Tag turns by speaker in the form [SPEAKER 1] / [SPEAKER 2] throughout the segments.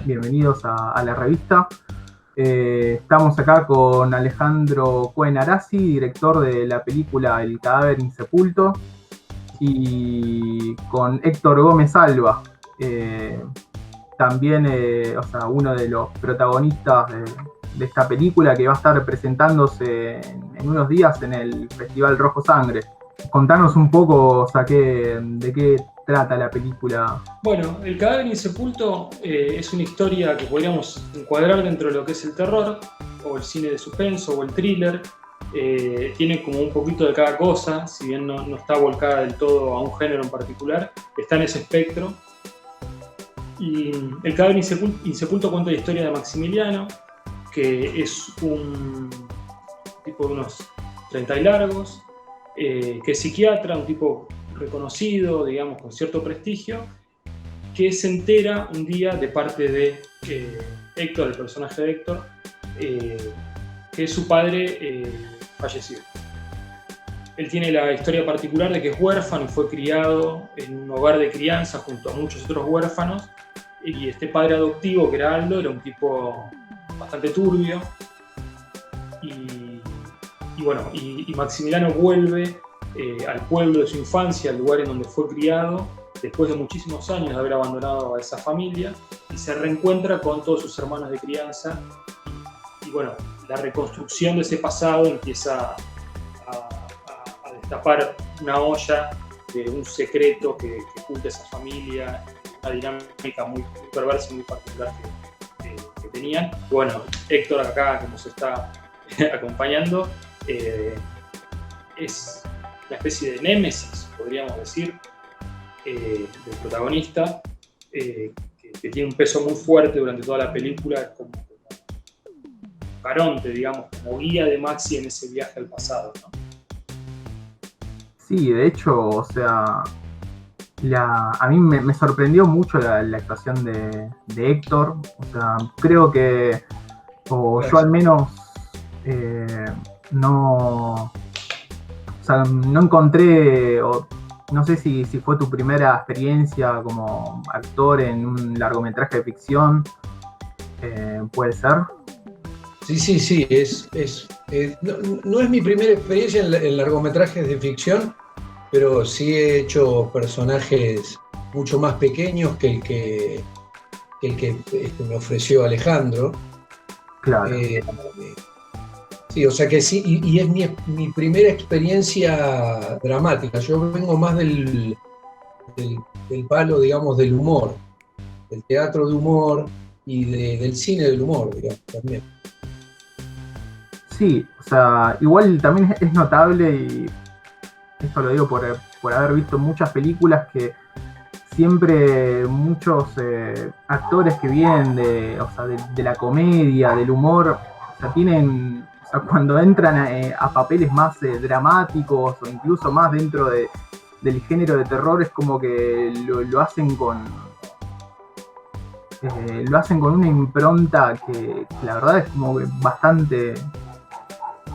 [SPEAKER 1] Bienvenidos a la revista. Estamos acá con Alejandro Cohen-Arasi, director de la película El cadáver insepulto, y con Héctor Gómez Alba, también uno de los protagonistas de esta película, que va a estar presentándose en unos días en el Festival Rojo Sangre. Contanos un poco, de qué trata la película.
[SPEAKER 2] Bueno, El cadáver insepulto es una historia que podríamos encuadrar dentro de lo que es el terror, o el cine de suspenso, o el thriller. Tiene como un poquito de cada cosa, si bien no está volcada del todo a un género en particular, está en ese espectro. Y El cadáver insepulto cuenta la historia de Maximiliano, que es un tipo de unos 30 y largos, que es psiquiatra, un tipo reconocido, digamos, con cierto prestigio, que se entera un día de parte de Héctor, el personaje de Héctor, que su padre falleció. Él tiene la historia particular de que es huérfano y fue criado en un hogar de crianza junto a muchos otros huérfanos, y este padre adoptivo, que era Aldo, era un tipo bastante turbio, y Maximiliano vuelve al pueblo de su infancia, al lugar en donde fue criado, después de muchísimos años de haber abandonado a esa familia, y se reencuentra con todos sus hermanos de crianza, y la reconstrucción de ese pasado empieza a destapar una olla de un secreto que oculta esa familia, una dinámica muy perversa y muy particular que tenían. Bueno, Héctor acá, que nos está acompañando, es una especie de némesis, podríamos decir, del protagonista, que tiene un peso muy fuerte durante toda la película, como Caronte, digamos, como guía de Maxi en ese viaje al pasado, ¿no?
[SPEAKER 1] Sí, de hecho, a mí me sorprendió mucho la actuación de Héctor. Creo que, yo al menos, no encontré, no sé si fue tu primera experiencia como actor en un largometraje de ficción, ¿puede ser?
[SPEAKER 3] Sí, no es mi primera experiencia en largometrajes de ficción, pero sí he hecho personajes mucho más pequeños que el que me ofreció Alejandro.
[SPEAKER 1] Claro.
[SPEAKER 3] Sí, o sea que sí, y es mi primera experiencia dramática. Yo vengo más del palo, digamos, del humor, del teatro de humor y del cine del humor, digamos, también.
[SPEAKER 1] Sí, igual también es notable, y esto lo digo por haber visto muchas películas, que siempre muchos actores que vienen de la comedia, del humor, tienen, cuando entran a papeles más dramáticos, o incluso más dentro del género de terror, es como que lo hacen con una impronta que la verdad es como que bastante...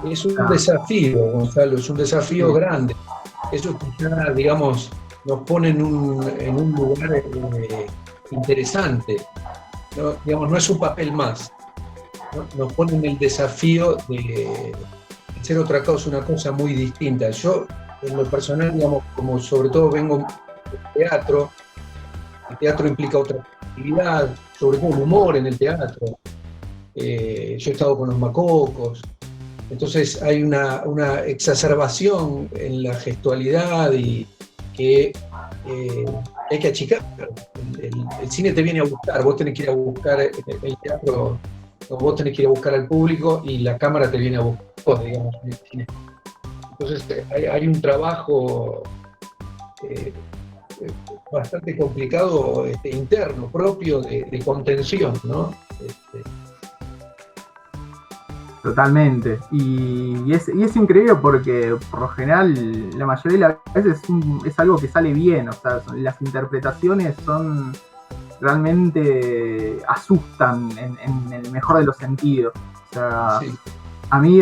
[SPEAKER 3] Es un desafío, Gonzalo, es un desafío grande. Eso quizá, digamos, nos pone en un lugar interesante. ¿No? Digamos, no es un papel más, ¿no? Nos pone en el desafío de hacer otra cosa, una cosa muy distinta. Yo, en lo personal, digamos, como sobre todo vengo del teatro, el teatro implica otra actividad, sobre todo el humor en el teatro. Yo he estado con los Macocos. Entonces hay una exacerbación en la gestualidad y que hay que achicar. El cine te viene a buscar, vos tenés que ir a buscar el teatro, vos tenés que ir a buscar al público, y la cámara te viene a buscar, digamos, en el cine. Entonces hay un trabajo bastante complicado, interno, propio de contención, ¿no?
[SPEAKER 1] Totalmente. Y es increíble porque por lo general la mayoría de las veces es algo que sale bien. Las interpretaciones son realmente asustan en el mejor de los sentidos.
[SPEAKER 3] Sí.
[SPEAKER 1] A mí,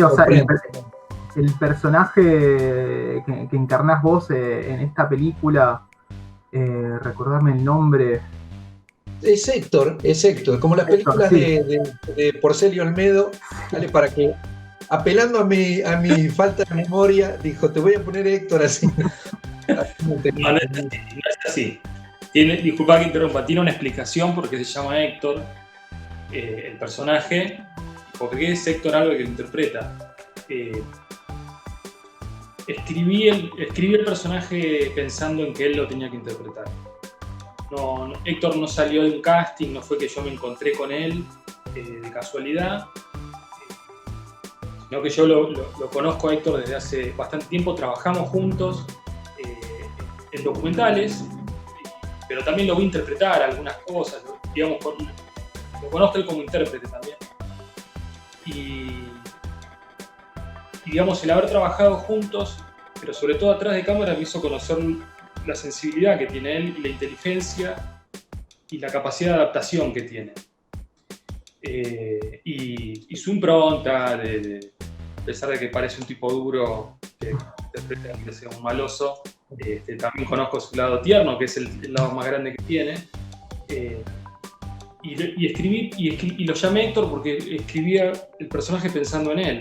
[SPEAKER 1] el personaje que encarnás vos en esta película, recordame el nombre.
[SPEAKER 3] Es Héctor, como las películas
[SPEAKER 1] sí.
[SPEAKER 3] de Porcel y Olmedo, ¿vale? Para que, apelando a mi falta de memoria, dijo, te voy a poner Héctor así.
[SPEAKER 2] No es así. Disculpa que interrumpa, tiene una explicación por qué se llama Héctor, el personaje, porque es Héctor algo que lo interpreta. Escribí el personaje pensando en que él lo tenía que interpretar. Héctor no salió de un casting, no fue que yo me encontré con él de casualidad, sino que yo lo conozco a Héctor desde hace bastante tiempo, trabajamos juntos en documentales, pero también lo vi interpretar algunas cosas, digamos, lo conozco él como intérprete también. Y digamos, el haber trabajado juntos, pero sobre todo atrás de cámara, me hizo conocer la sensibilidad que tiene él, la inteligencia y la capacidad de adaptación que tiene. Y su impronta, a pesar de que parece un tipo duro, que interpreta que sea un maloso, también conozco su lado tierno, que es el lado más grande que tiene. Y lo llamé Héctor porque escribía el personaje pensando en él.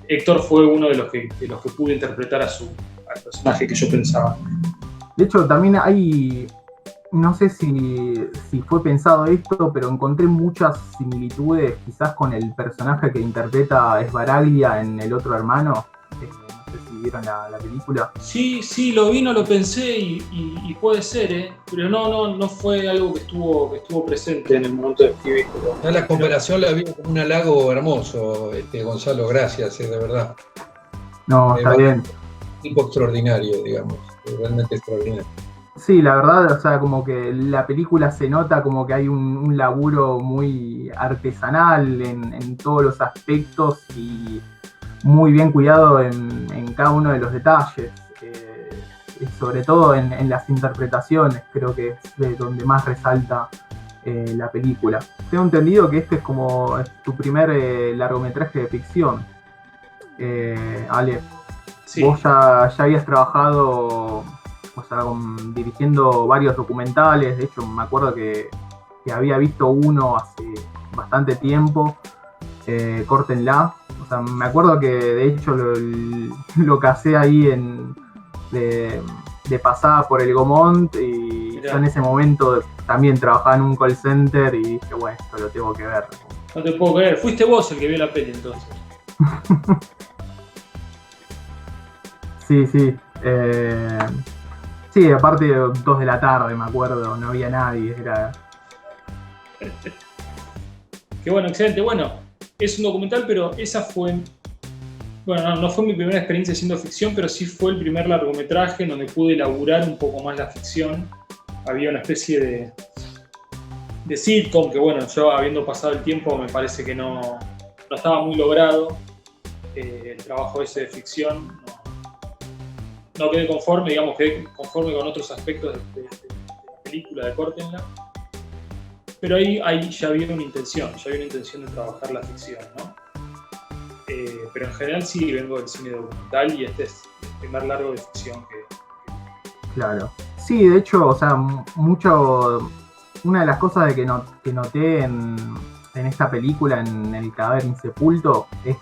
[SPEAKER 2] Héctor fue uno de los que pude interpretar al personaje que yo pensaba.
[SPEAKER 1] De hecho, también hay, no sé si fue pensado esto, pero encontré muchas similitudes quizás con el personaje que interpreta Sbaraglia en El otro hermano. No sé si vieron la película.
[SPEAKER 2] Sí, lo vi, no lo pensé y puede ser, pero no fue algo que estuvo presente en el momento de escribir.
[SPEAKER 3] La comparación la vi como un halago hermoso, Gonzalo, gracias, de verdad.
[SPEAKER 1] No, está bien.
[SPEAKER 3] Un tipo extraordinario, digamos, realmente extraordinario.
[SPEAKER 1] Sí, la verdad, o sea, como que la película se nota como que hay un laburo muy artesanal en todos los aspectos y muy bien cuidado en cada uno de los detalles. Sobre todo en las interpretaciones, creo que es de donde más resalta la película. Tengo entendido que este es como tu primer largometraje de ficción. Ale, sí. Vos ya habías trabajado, o sea, dirigiendo varios documentales. De hecho, me acuerdo que había visto uno hace bastante tiempo, Córtenla. O sea, me acuerdo que de hecho lo casé ahí de pasada por el Gomont y yo en ese momento también trabajaba en un call center y dije, bueno, esto lo tengo que ver.
[SPEAKER 2] No te puedo creer, fuiste vos el que vio la peli entonces.
[SPEAKER 1] Sí. Sí, aparte 2 de la tarde, me acuerdo, no había nadie.
[SPEAKER 2] Qué bueno, excelente. Bueno, es un documental, pero esa fue... Bueno, no fue mi primera experiencia haciendo ficción, pero sí fue el primer largometraje en donde pude elaborar un poco más la ficción. Había una especie de sitcom que, bueno, yo habiendo pasado el tiempo me parece que no estaba muy logrado. El trabajo ese de ficción no quedé conforme, digamos, quedé conforme con otros aspectos de la película, de Córtenla. Pero ahí ya había una intención de trabajar la ficción, ¿no? Pero en general sí vengo del cine documental y este es el primer largo de ficción que...
[SPEAKER 1] Claro. Sí, de hecho, o sea, una de las cosas que noté en esta película, en El cadáver insepulto, es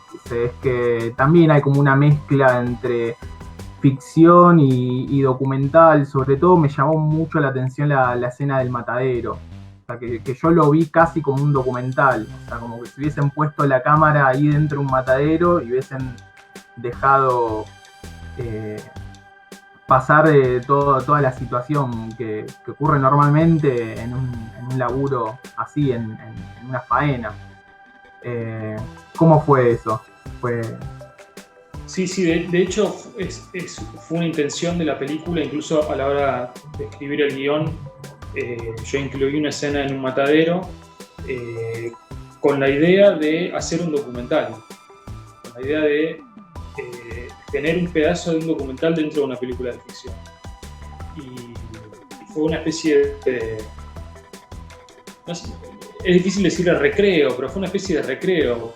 [SPEAKER 1] que también hay como una mezcla entre ficción y documental. Sobre todo me llamó mucho la atención la escena del matadero. O sea, que yo lo vi casi como un documental. O sea, como que si hubiesen puesto la cámara ahí dentro de un matadero y hubiesen dejado pasar toda la situación que ocurre normalmente en un laburo así, en una faena. ¿Cómo fue eso?
[SPEAKER 2] Sí, de hecho fue una intención de la película, incluso a la hora de escribir el guión. Yo incluí una escena en un matadero con la idea de hacer un documental, con la idea de tener un pedazo de un documental dentro de una película de ficción. Y fue una especie de... No sé, es difícil decir recreo, pero fue una especie de recreo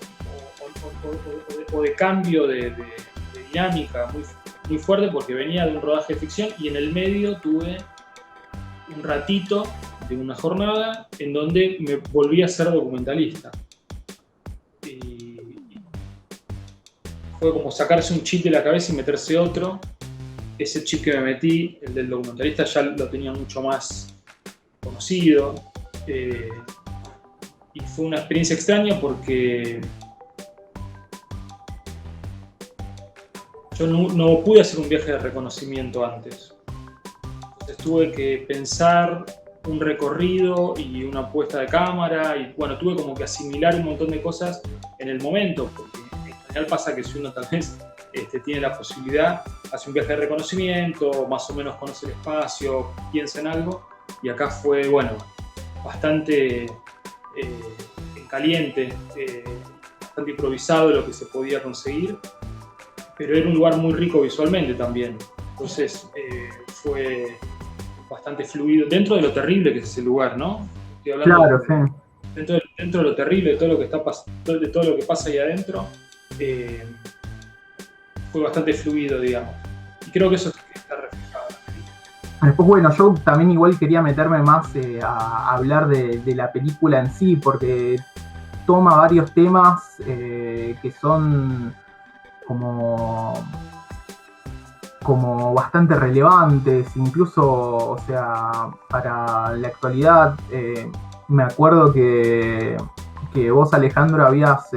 [SPEAKER 2] o de cambio de dinámica, muy, muy fuerte, porque venía de un rodaje de ficción y en el medio tuve un ratito de una jornada en donde me volví a ser documentalista. Y fue como sacarse un chip de la cabeza y meterse otro. Ese chip que me metí, el del documentalista, ya lo tenía mucho más conocido. Y fue una experiencia extraña porque yo no pude hacer un viaje de reconocimiento antes. Entonces tuve que pensar un recorrido y una puesta de cámara y bueno, tuve como que asimilar un montón de cosas en el momento, porque en general pasa que si uno tal vez tiene la posibilidad, hace un viaje de reconocimiento, más o menos conoce el espacio, piensa en algo, y acá fue, bueno, bastante en caliente, bastante improvisado lo que se podía conseguir, pero era un lugar muy rico visualmente también, entonces fue bastante fluido, dentro de lo terrible que es ese lugar, ¿no? Estoy hablando
[SPEAKER 1] Claro, sí.
[SPEAKER 2] Dentro de lo terrible, de todo lo que de todo lo que pasa ahí adentro, fue bastante fluido, digamos. Y creo que eso está reflejado.
[SPEAKER 1] Después, bueno, yo también igual quería meterme más a hablar de la película en sí, porque toma varios temas que son como bastante relevantes, incluso, o sea, para la actualidad. Me acuerdo que vos, Alejandro, habías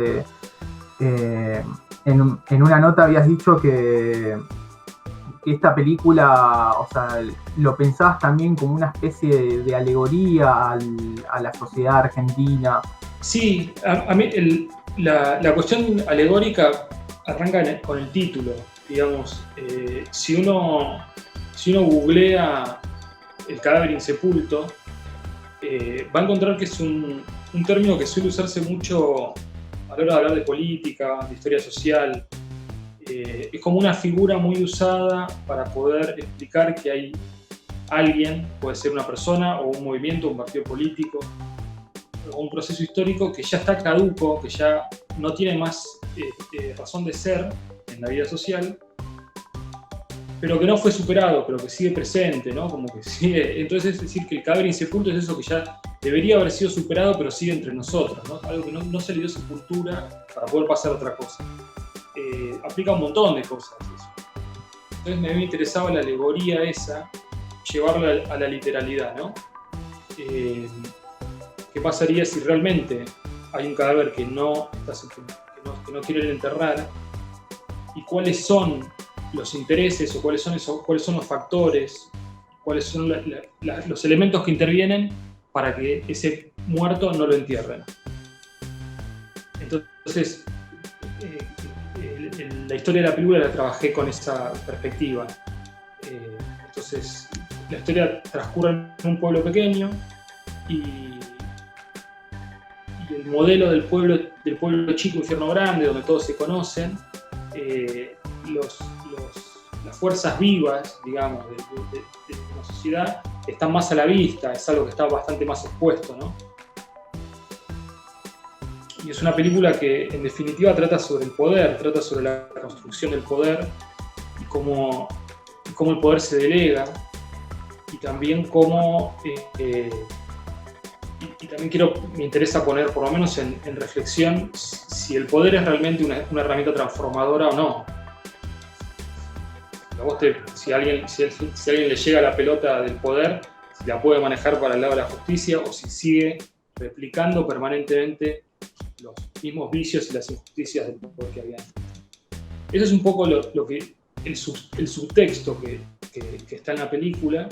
[SPEAKER 1] en una nota habías dicho que esta película, o sea, lo pensabas también como una especie de alegoría a la sociedad argentina.
[SPEAKER 2] Sí, a mí la cuestión alegórica arranca con el título, digamos. Si uno googlea el cadáver insepulto, va a encontrar que es un término que suele usarse mucho a la hora de hablar de política, de historia social. Es como una figura muy usada para poder explicar que hay alguien, puede ser una persona o un movimiento, un partido político, o un proceso histórico que ya está caduco, que ya no tiene más razón de ser en la vida social, pero que no fue superado, pero que sigue presente, ¿no? Como que sigue. Entonces, es decir, que el cadáver insepulto es eso que ya debería haber sido superado, pero sigue entre nosotros, ¿no? Algo que no se le dio sepultura para poder pasar a otra cosa. Aplica un montón de cosas eso. Entonces, me interesaba la alegoría esa, llevarla a la literalidad, ¿no? ¿Qué pasaría si realmente hay un cadáver que no está sepultado, que no quieren enterrar? ¿Y cuáles son los intereses o cuáles son los factores, cuáles son los elementos que intervienen para que ese muerto no lo entierren? Entonces, la historia de la película la trabajé con esa perspectiva. Entonces, la historia transcurre en un pueblo pequeño y el modelo del pueblo chico, infierno grande, donde todos se conocen, las fuerzas vivas, digamos, de la sociedad están más a la vista, es algo que está bastante más expuesto, ¿no? Y es una película que, en definitiva, trata sobre el poder, trata sobre la construcción del poder y cómo el poder se delega, y también cómo... y también me interesa poner, por lo menos en reflexión, si el poder es realmente una herramienta transformadora o no. Si a alguien le llega la pelota del poder, si la puede manejar para el lado de la justicia o si sigue replicando permanentemente los mismos vicios y las injusticias del poder que había. Eso es un poco el subtexto que está en la película,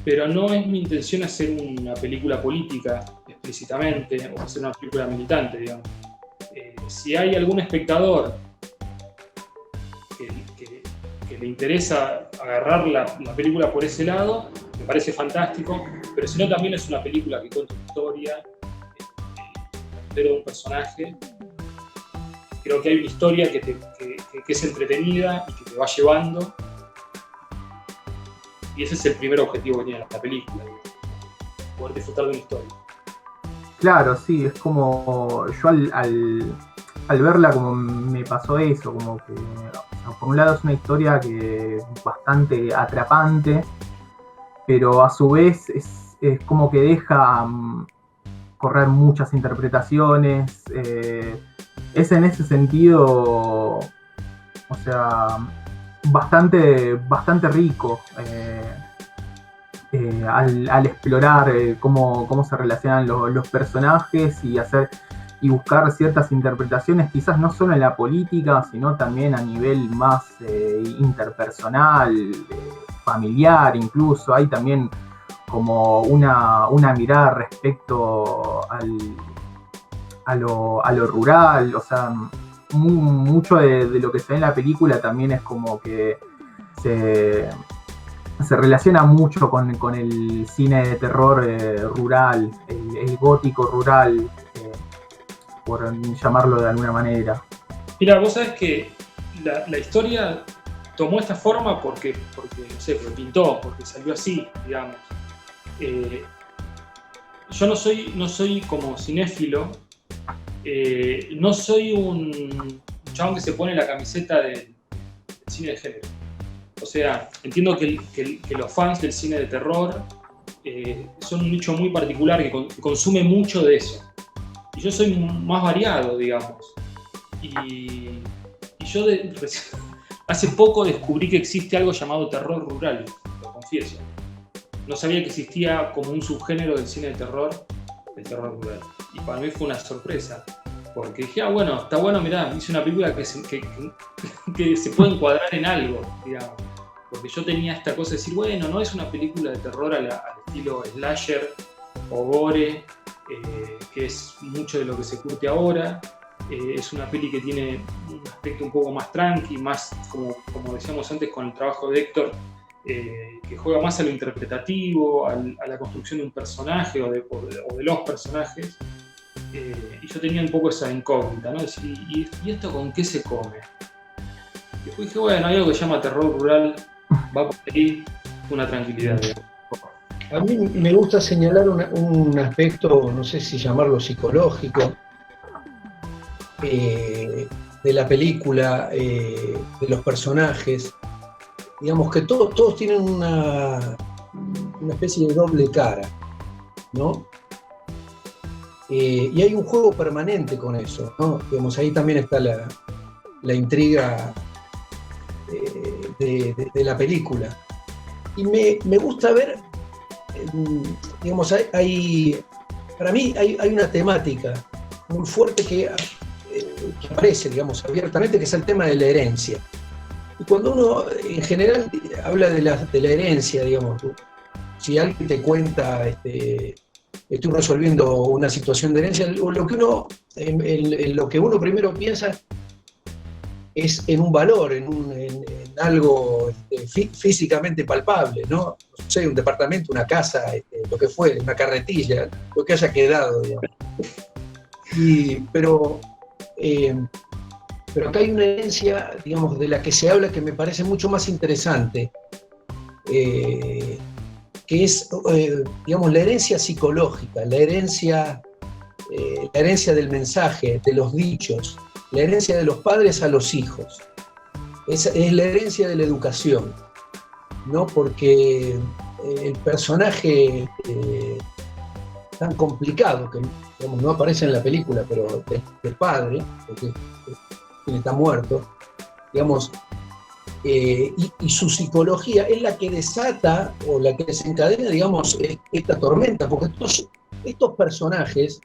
[SPEAKER 2] pero no es mi intención hacer una película política explícitamente o hacer una película militante, digamos. Si hay algún espectador que le interesa agarrar la película por ese lado, me parece fantástico, pero si no, también es una película que cuenta una historia, de un personaje. Creo que hay una historia que es entretenida y que te va llevando, y ese es el primer objetivo que tiene la película, poder disfrutar de una historia.
[SPEAKER 1] Claro, sí, es como yo al verla como me pasó eso, como que por un lado es una historia que es bastante atrapante, pero a su vez es como que deja correr muchas interpretaciones. Es en ese sentido, o sea, bastante rico al explorar cómo se relacionan los personajes y buscar ciertas interpretaciones, quizás no solo en la política, sino también a nivel más interpersonal, familiar incluso. Hay también como una mirada respecto a lo rural, o sea, mucho de lo que se ve en la película también es como que se relaciona mucho con el cine de terror rural, el gótico rural, por llamarlo de alguna manera.
[SPEAKER 2] Mira, vos sabés que la historia tomó esta forma porque no sé, porque pintó, porque salió así, digamos. Yo no soy como cinéfilo, no soy un chabón que se pone la camiseta del cine de género. O sea, entiendo que los fans del cine de terror son un nicho muy particular que consume mucho de eso. Y yo soy más variado, digamos. Y yo hace poco descubrí que existe algo llamado terror rural, lo confieso. No sabía que existía como un subgénero del cine de terror, el terror rural. Y para mí fue una sorpresa. Porque dije, bueno, está bueno, mirá, hice una película que se puede encuadrar en algo, digamos. Porque yo tenía esta cosa de decir, bueno, no es una película de terror al estilo slasher o gore, que es mucho de lo que se curte ahora. Es una peli que tiene un aspecto un poco más tranqui, más, como decíamos antes con el trabajo de Héctor, que juega más a lo interpretativo, a la construcción de un personaje o de los personajes. Y yo tenía un poco esa incógnita, ¿no? Decir, ¿y esto con qué se come? Y después dije, bueno, hay algo que se llama terror rural, va por ahí, una tranquilidad.
[SPEAKER 3] A mí me gusta señalar un aspecto, no sé si llamarlo psicológico, de la película, de los personajes. Digamos que todos tienen una especie de doble cara, ¿no? Y hay un juego permanente con eso, ¿no? Digamos, ahí también está la intriga de la película. Y me gusta ver, digamos, para mí hay una temática muy fuerte que aparece, digamos, abiertamente, que es el tema de la herencia. Y cuando uno, en general, habla de la herencia, digamos, si alguien te cuenta, estoy resolviendo una situación de herencia, en lo que uno primero piensa es en un valor, en algo físicamente palpable, ¿no? No sé, un departamento, una casa, lo que fuere, una carretilla, lo que haya quedado, digamos. Pero acá hay una herencia, digamos, de la que se habla que me parece mucho más interesante, que es, digamos, la herencia psicológica, la herencia del mensaje, de los dichos, la herencia de los padres a los hijos. Es la herencia de la educación, ¿no? Porque el personaje tan complicado, que digamos, no aparece en la película, pero del padre, porque está muerto, digamos, y su psicología es la que desata o la que desencadena, digamos, esta tormenta, porque estos personajes,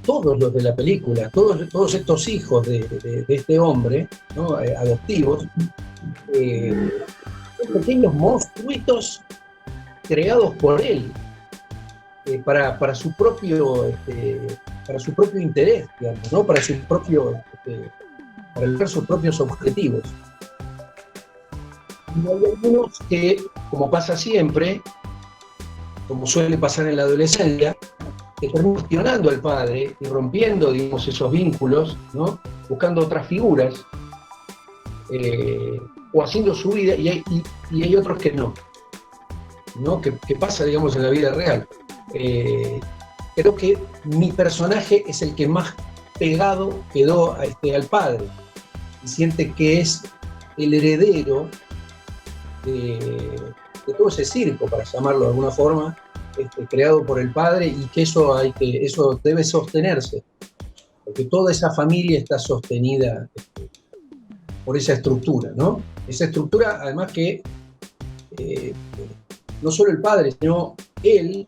[SPEAKER 3] todos los de la película, todos estos hijos de este hombre, ¿no? Adoptivos, son pequeños monstruitos creados por él para su propio interés, digamos, ¿no? para lograr sus propios objetivos. Y hay algunos que, como pasa siempre, como suele pasar en la adolescencia, que terminan cuestionando al padre y rompiendo, digamos, esos vínculos, ¿no? Buscando otras figuras, o haciendo su vida, y hay otros que no, que pasa, digamos, en la vida real. Creo que mi personaje es el que más pegado quedó al padre y siente que es el heredero de todo ese circo, para llamarlo de alguna forma, creado por el padre, y que eso debe sostenerse, porque toda esa familia está sostenida por esa estructura, ¿no? Esa estructura, además que no solo el padre, sino él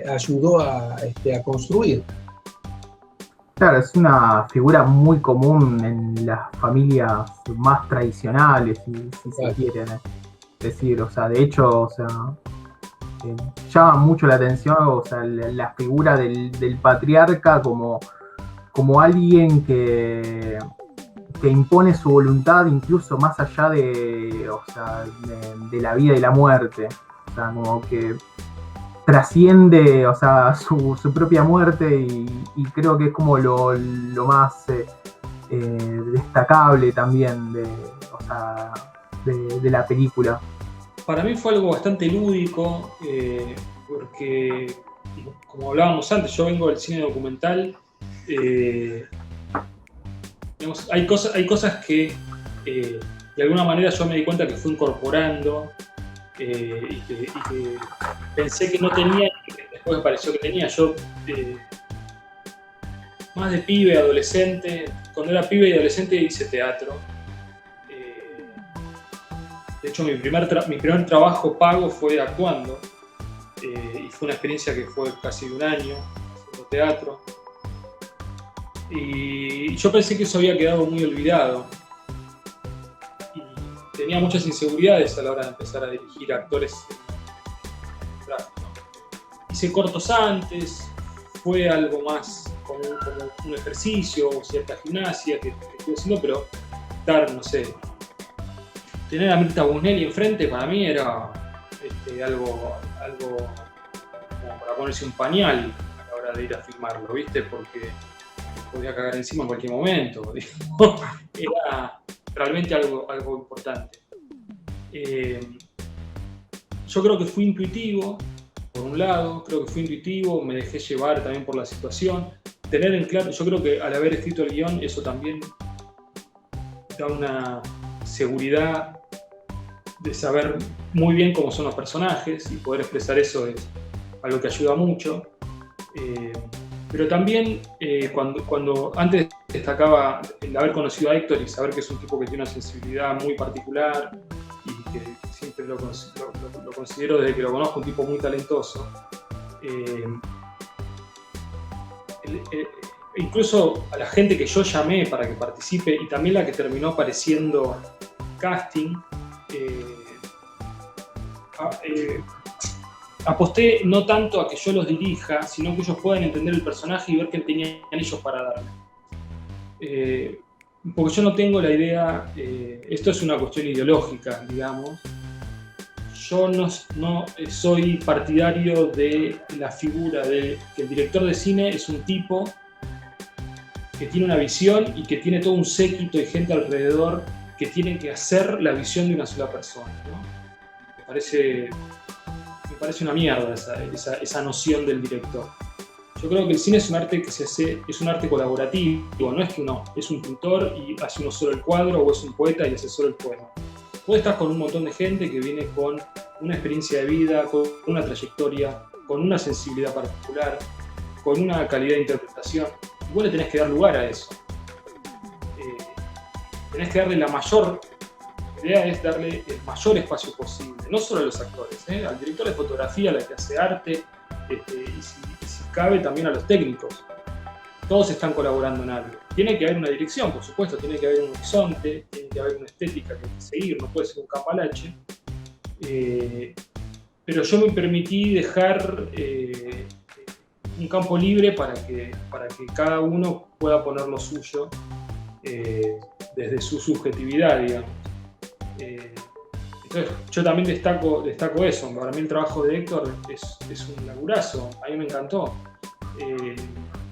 [SPEAKER 3] ayudó a construir.
[SPEAKER 1] Claro, es una figura muy común en las familias más tradicionales, si se quiere decir. O sea, de hecho, o sea, llama mucho la atención, o sea, la figura del patriarca como alguien que impone su voluntad incluso más allá de la vida y la muerte. O sea, como que trasciende, o sea, su propia muerte, y creo que es como lo más destacable también de la película.
[SPEAKER 2] Para mí fue algo bastante lúdico, porque, como hablábamos antes, yo vengo del cine documental. Digamos, hay cosas que de alguna manera yo me di cuenta que fui incorporando, y que pensé que no tenía, y que después me pareció que tenía. Yo, más de pibe, adolescente, cuando era pibe y adolescente hice teatro. De hecho, mi primer trabajo pago fue actuando, y fue una experiencia que fue casi de un año haciendo teatro. Y yo pensé que eso había quedado muy olvidado. Tenía muchas inseguridades a la hora de empezar a dirigir actores. Hice cortos antes, fue algo más como un ejercicio, cierta gimnasia que estuve haciendo, pero no sé, tener a Mirta Busnelli enfrente para mí era algo como para ponerse un pañal a la hora de ir a filmarlo, ¿viste? Porque podía cagar encima en cualquier momento. Era realmente algo importante. Yo creo que fui intuitivo, por un lado, me dejé llevar también por la situación. Tener en claro, yo creo que al haber escrito el guión, eso también da una seguridad de saber muy bien cómo son los personajes, y poder expresar eso es algo que ayuda mucho. Pero también, cuando antes destacaba el haber conocido a Héctor y saber que es un tipo que tiene una sensibilidad muy particular, y que siempre lo considero desde que lo conozco un tipo muy talentoso. Incluso a la gente que yo llamé para que participe, y también la que terminó apareciendo casting, aposté no tanto a que yo los dirija, sino que ellos puedan entender el personaje y ver qué tenían ellos para darme. Porque yo no tengo la idea, esto es una cuestión ideológica, digamos. Yo no soy partidario de la figura de que el director de cine es un tipo que tiene una visión y que tiene todo un séquito y gente alrededor que tienen que hacer la visión de una sola persona, ¿no? Me parece una mierda esa noción del director. Yo creo que el cine es un arte que es un arte colaborativo, no es que uno es un pintor y hace uno solo el cuadro, o es un poeta y hace solo el poema. Vos estás con un montón de gente que viene con una experiencia de vida, con una trayectoria, con una sensibilidad particular, con una calidad de interpretación, y vos le tenés que dar lugar a eso. Tenés que darle la idea es darle el mayor espacio posible, no solo a los actores, al director de fotografía, a la que hace arte, y si cabe también a los técnicos. Todos están colaborando en algo. Tiene que haber una dirección, por supuesto, tiene que haber un horizonte, tiene que haber una estética que hay que seguir, no puede ser un cambalache. Pero yo me permití dejar un campo libre para que cada uno pueda poner lo suyo desde su subjetividad, digamos. Entonces, yo también destaco eso. Para mí el trabajo de Héctor es un laburazo, a mí me encantó.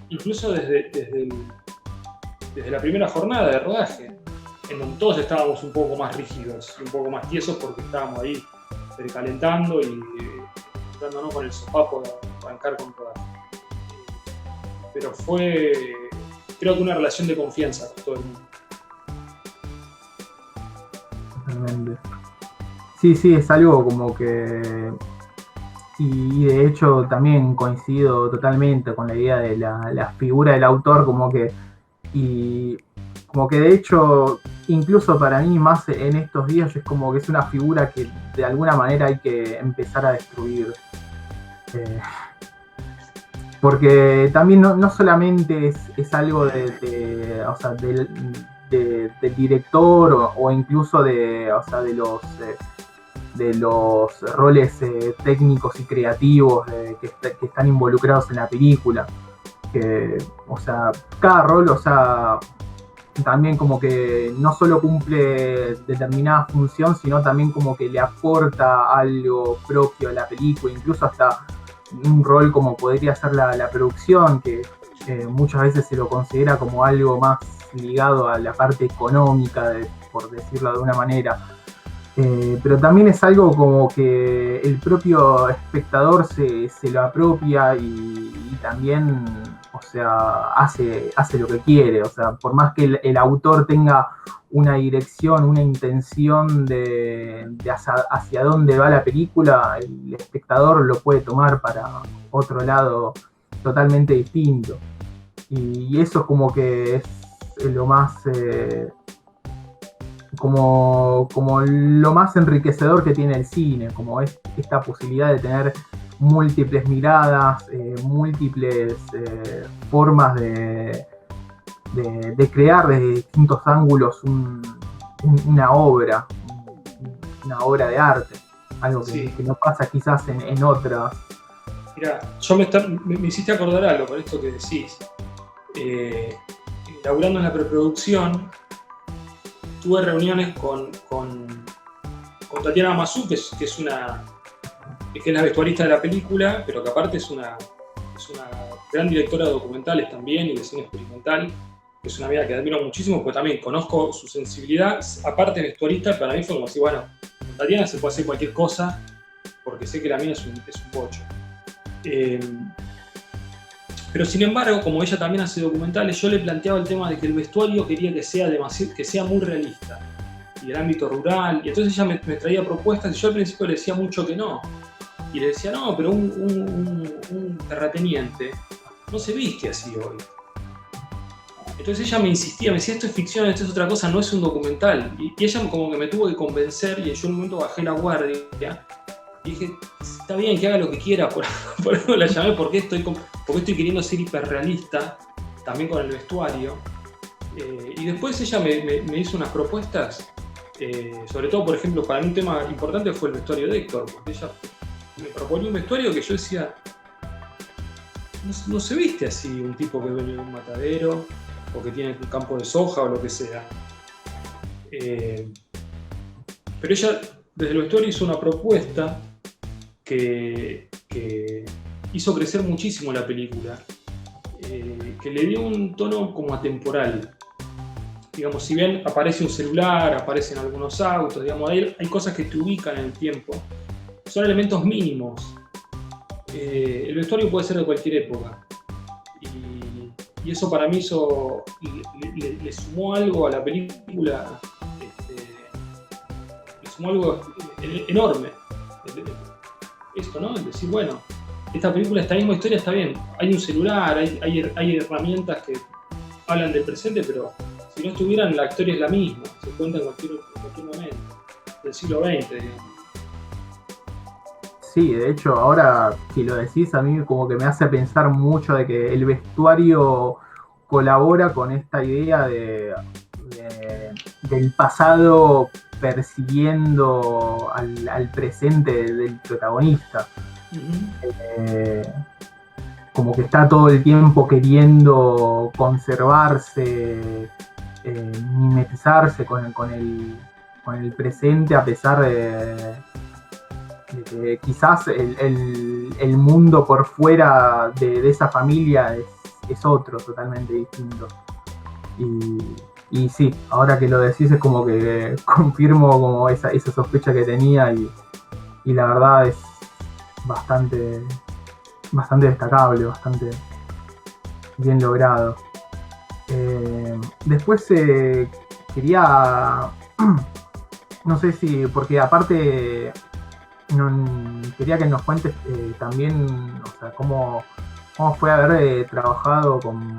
[SPEAKER 2] Incluso desde la primera jornada de rodaje, en donde todos estábamos un poco más rígidos, un poco más tiesos, porque estábamos ahí precalentando y dándonos con el sopapo de arrancar con rodaje. Pero fue creo que una relación de confianza con todo el mundo.
[SPEAKER 1] Totalmente. Sí, es algo como que... Y de hecho también coincido totalmente con la idea de la figura del autor, como que de hecho, incluso para mí más en estos días es como que es una figura que de alguna manera hay que empezar a destruir. Porque también no solamente es algo o sea, del director o incluso de los roles técnicos y creativos que están involucrados en la película. O sea, cada rol, o sea, también como que no solo cumple determinada función, sino también como que le aporta algo propio a la película, incluso hasta un rol como podría ser la producción, que muchas veces se lo considera como algo más ligado a la parte económica, por decirlo de una manera. Pero también es algo como que el propio espectador se lo apropia y también, o sea, hace lo que quiere. O sea, por más que el autor tenga una dirección, una intención de hacia dónde va la película, el espectador lo puede tomar para otro lado totalmente distinto. Y eso es como que es lo más... como lo más enriquecedor que tiene el cine, como es esta posibilidad de tener múltiples miradas, múltiples formas de crear desde distintos ángulos una obra de arte, algo que no pasa quizás en otras.
[SPEAKER 2] Mirá, me hiciste acordar algo con esto que decís. Laburando en la preproducción, tuve reuniones con Tatiana Masu, que es la vestuarista de la película, pero que aparte es una gran directora de documentales también y de cine experimental, que es una amiga que admiro muchísimo, porque también conozco su sensibilidad. Aparte de vestuarista, para mí fue como si, bueno, con Tatiana se puede hacer cualquier cosa, porque sé que la mina es un bocho. Pero sin embargo, como ella también hace documentales, yo le planteaba el tema de que el vestuario quería que sea muy realista, y el ámbito rural, y entonces ella me traía propuestas, y yo al principio le decía mucho que no, y le decía, no, pero un terrateniente no se viste así hoy. Entonces ella me insistía, me decía, esto es ficción, esto es otra cosa, no es un documental, y ella como que me tuvo que convencer, y yo en un momento bajé la guardia, y dije, está bien que haga lo que quiera, por eso la llamé, porque estoy queriendo ser hiperrealista, también con el vestuario. Y después ella me hizo unas propuestas, sobre todo, por ejemplo, para mí un tema importante fue el vestuario de Héctor, porque ella me proponía un vestuario que yo decía, no se viste así un tipo que viene de un matadero, o que tiene un campo de soja, o lo que sea. Pero ella, desde el vestuario, hizo una propuesta que hizo crecer muchísimo la película, que le dio un tono como atemporal. Digamos, si bien aparece un celular, aparecen algunos autos, digamos, hay cosas que te ubican en el tiempo, son elementos mínimos. El vestuario puede ser de cualquier época, y eso para mí le sumó algo a la película, le sumó algo enorme. Esto, ¿no? Es decir, bueno, esta película, esta misma historia está bien. Hay un celular, hay herramientas que hablan del presente, pero si no estuvieran, la historia es la misma. Se cuenta en cualquier momento del siglo XX, digamos.
[SPEAKER 1] Sí, de hecho, ahora que lo decís, a mí como que me hace pensar mucho de que el vestuario colabora con esta idea del pasado persiguiendo al presente del protagonista. Como que está todo el tiempo queriendo conservarse, mimetizarse con el presente, a pesar de que quizás el mundo por fuera de esa familia es otro, totalmente distinto. Y sí, ahora que lo decís es como que confirmo como esa sospecha que tenía, y la verdad es bastante destacable, bastante bien logrado. Después quería, no sé si, porque aparte quería que nos cuentes también, o sea, cómo fue haber trabajado con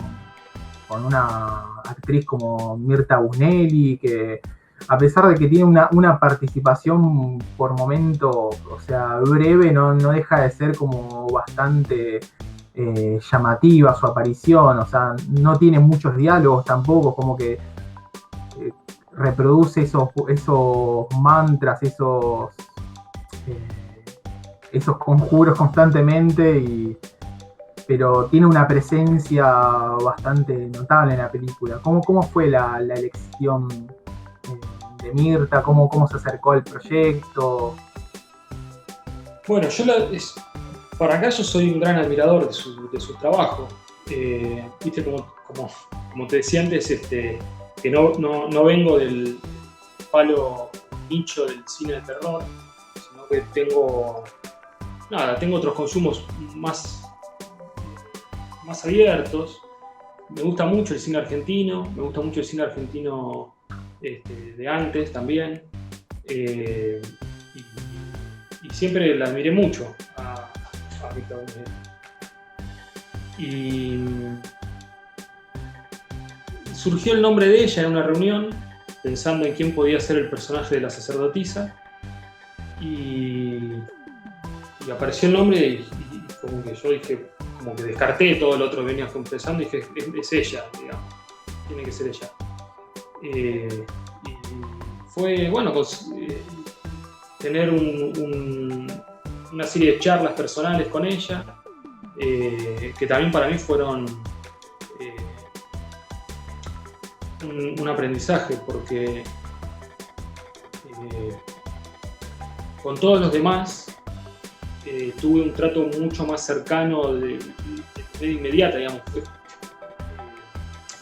[SPEAKER 1] una actriz como Mirta Busnelli, que a pesar de que tiene una participación por momento, o sea, breve, no deja de ser como bastante llamativa su aparición, o sea, no tiene muchos diálogos tampoco, como que reproduce esos mantras, esos conjuros constantemente, pero tiene una presencia bastante notable en la película. ¿Cómo fue la elección de Mirta? ¿Cómo se acercó al proyecto?
[SPEAKER 2] Bueno, para acá yo soy un gran admirador de su trabajo. Viste, como te decía antes, que no vengo del palo nicho del cine de terror, sino que tengo otros consumos más abiertos. Me gusta mucho el cine argentino, de antes también, y siempre la admiré mucho a Mirta Busnelli. Y surgió el nombre de ella en una reunión, pensando en quién podía ser el personaje de la sacerdotisa, y apareció el nombre y como que yo dije, como que descarté todo el otro que venía pensando y dije, es ella, digamos, tiene que ser ella. Y fue, bueno, tener una serie de charlas personales con ella, que también para mí fueron un aprendizaje, porque con todos los demás tuve un trato mucho más cercano, de inmediata, digamos.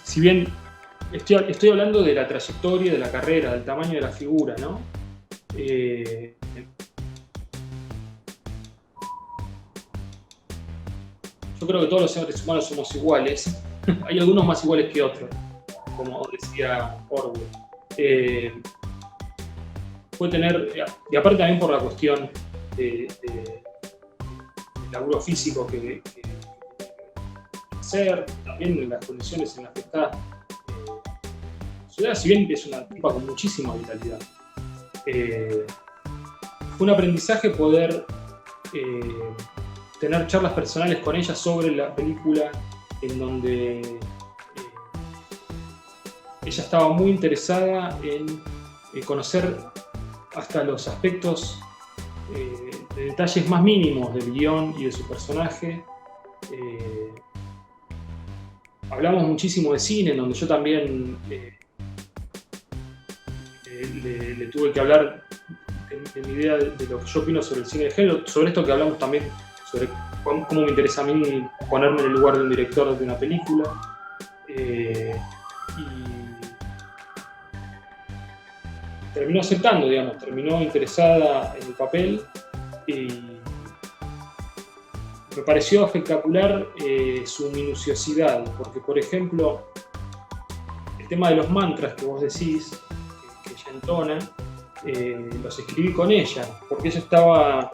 [SPEAKER 2] Si bien estoy hablando de la trayectoria, de la carrera, del tamaño de la figura, ¿no? Yo creo que todos los seres humanos somos iguales. Hay algunos más iguales que otros, como decía Orwell. Fue tener, y aparte también por la cuestión del laburo físico que hacer, también en las condiciones en las que está Ciudad, si bien es una tipa con muchísima vitalidad. Fue un aprendizaje poder tener charlas personales con ella sobre la película, en donde ella estaba muy interesada en conocer hasta los aspectos de detalles más mínimos del guión y de su personaje. Hablamos muchísimo de cine, en donde yo también le tuve que hablar de mi idea de lo que yo opino sobre el cine de género, sobre esto que hablamos también, sobre cómo me interesa a mí ponerme en el lugar de un director de una película. Y terminó aceptando, digamos, terminó interesada en el papel, y me pareció espectacular su minuciosidad, porque, por ejemplo, el tema de los mantras que vos decís, que ella entona, los escribí con ella, porque ella estaba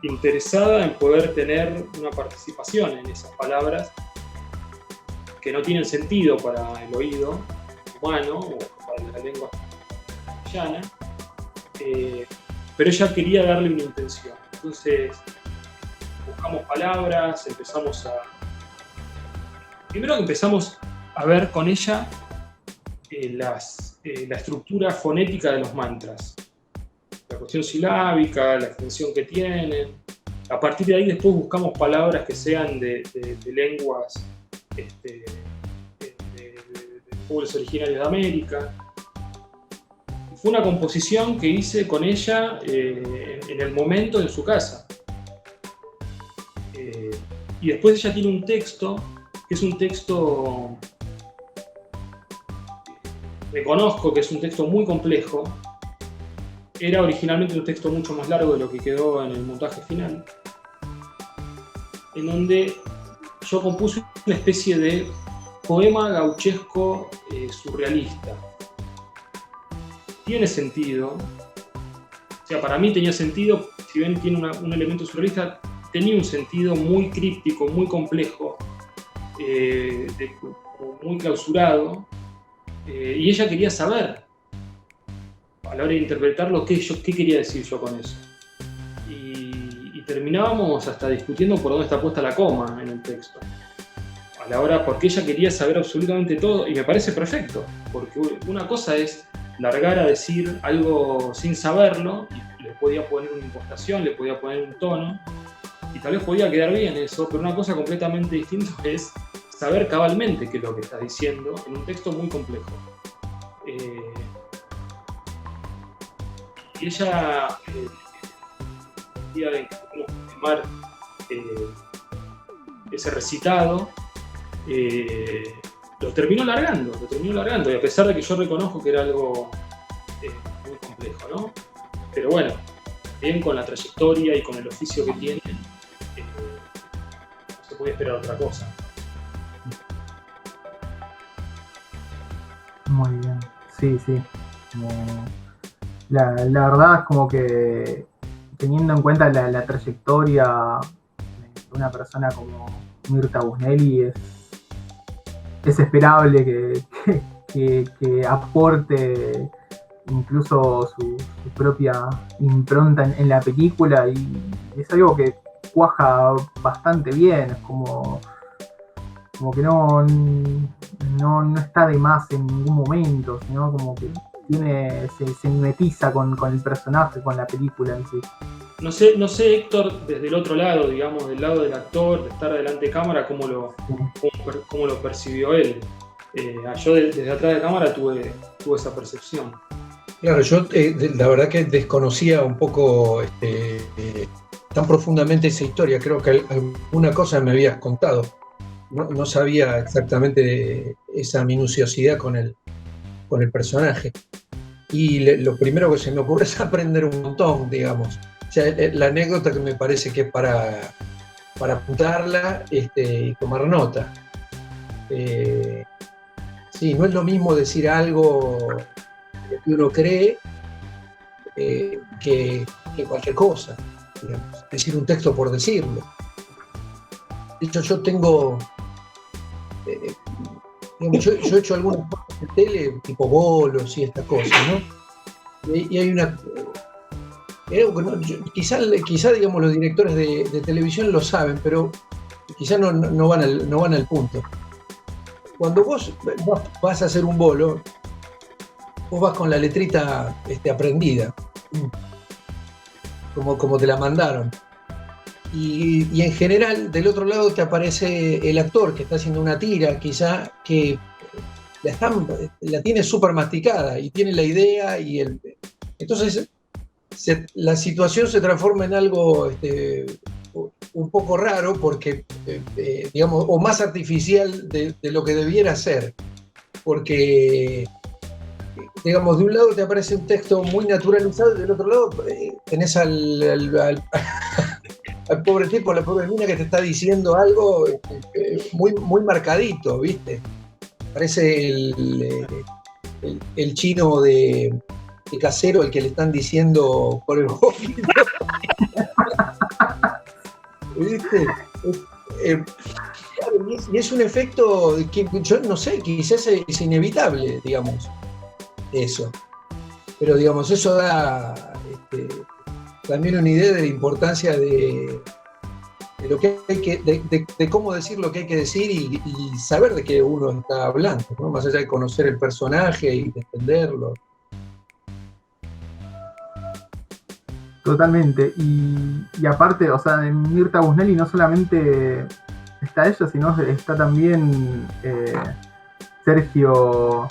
[SPEAKER 2] interesada en poder tener una participación en esas palabras que no tienen sentido para el oído humano o para la lengua castellana, pero ella quería darle una intención. Entonces buscamos palabras, primero empezamos a ver con ella la estructura fonética de los mantras, la cuestión silábica, la extensión que tienen. A partir de ahí después buscamos palabras que sean de lenguas de pueblos originarios de América. Fue una composición que hice con ella en el momento en su casa. Y después ella tiene un texto, que es un texto, reconozco que es un texto muy complejo. Era originalmente un texto mucho más largo de lo que quedó en el montaje final, en donde yo compuse una especie de poema gauchesco surrealista. Tiene sentido, o sea, para mí tenía sentido, si bien tiene un elemento surrealista, tenía un sentido muy críptico, muy complejo, muy clausurado, y ella quería saber, a la hora de interpretarlo, qué quería decir yo con eso. Y terminábamos hasta discutiendo por dónde está puesta la coma en el texto. A la hora, porque ella quería saber absolutamente todo, y me parece perfecto, porque una cosa es largar a decir algo sin saberlo, y le podía poner una impostación, le podía poner un tono, y tal vez podía quedar bien eso, pero una cosa completamente distinta es saber cabalmente qué es lo que está diciendo en un texto muy complejo. Y ella quería filmar ese recitado, lo terminó largando, y a pesar de que yo reconozco que era algo muy complejo, ¿no? Pero bueno, bien, con la trayectoria y con el oficio que tiene, no se podía esperar otra cosa.
[SPEAKER 1] Muy bien, sí. La verdad es como que teniendo en cuenta la trayectoria de una persona como Mirta Busnelli, es esperable que aporte incluso su propia impronta en la película, y es algo que cuaja bastante bien, es como que no está de más en ningún momento, sino como que se mimetiza con el personaje, con la película en sí.
[SPEAKER 2] No sé, Héctor, desde el otro lado, digamos, del lado del actor, de estar delante de cámara, cómo lo percibió él. Yo desde atrás de cámara tuve esa percepción.
[SPEAKER 3] Claro, yo la verdad que desconocía un poco tan profundamente esa historia. Creo que alguna cosa me habías contado. No sabía exactamente esa minuciosidad con el personaje. Y lo primero que se me ocurre es aprender un montón, digamos. O sea, la anécdota que me parece que es para apuntarla y tomar nota. Sí, no es lo mismo decir algo que uno cree que cualquier cosa, digamos. Decir un texto por decirlo. De hecho, yo tengo... yo he hecho algunas cosas de tele, tipo bolos y estas cosas, ¿no? Y hay una... quizá digamos, los directores de televisión lo saben, pero quizá no van al punto. Cuando vos vas a hacer un bolo, vos vas con la letrita aprendida, como te la mandaron. Y en general, del otro lado te aparece el actor que está haciendo una tira, quizá que la tiene súper masticada y tiene la idea entonces la situación se transforma en algo un poco raro, porque digamos, o más artificial de lo que debiera ser, porque digamos, de un lado te aparece un texto muy naturalizado y del otro lado tenés al pobre tipo, a la pobre mina que te está diciendo algo muy, muy marcadito, ¿viste? Parece el chino de Casero, el que le están diciendo por el Hobbit. ¿Viste? Y es un efecto que yo no sé, quizás es inevitable, digamos, eso. Pero digamos, eso da también una idea de la importancia de lo que hay de cómo decir lo que hay que decir y saber de qué uno está hablando, ¿no? Más allá de conocer el personaje y de entenderlo.
[SPEAKER 1] Totalmente. Y aparte, o sea, en Mirta Busnelli no solamente está ella, sino está también Sergio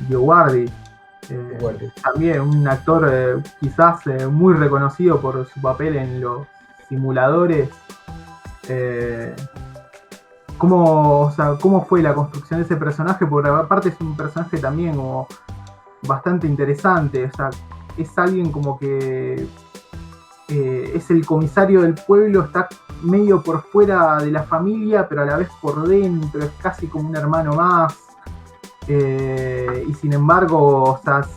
[SPEAKER 1] Dioguardi. También un actor quizás muy reconocido por su papel en Los Simuladores. ¿Cómo fue la construcción de ese personaje? Porque aparte es un personaje también como bastante interesante. O sea, es alguien como que es el comisario del pueblo, está medio por fuera de la familia, pero a la vez por dentro, es casi como un hermano más. Y sin embargo, o sea,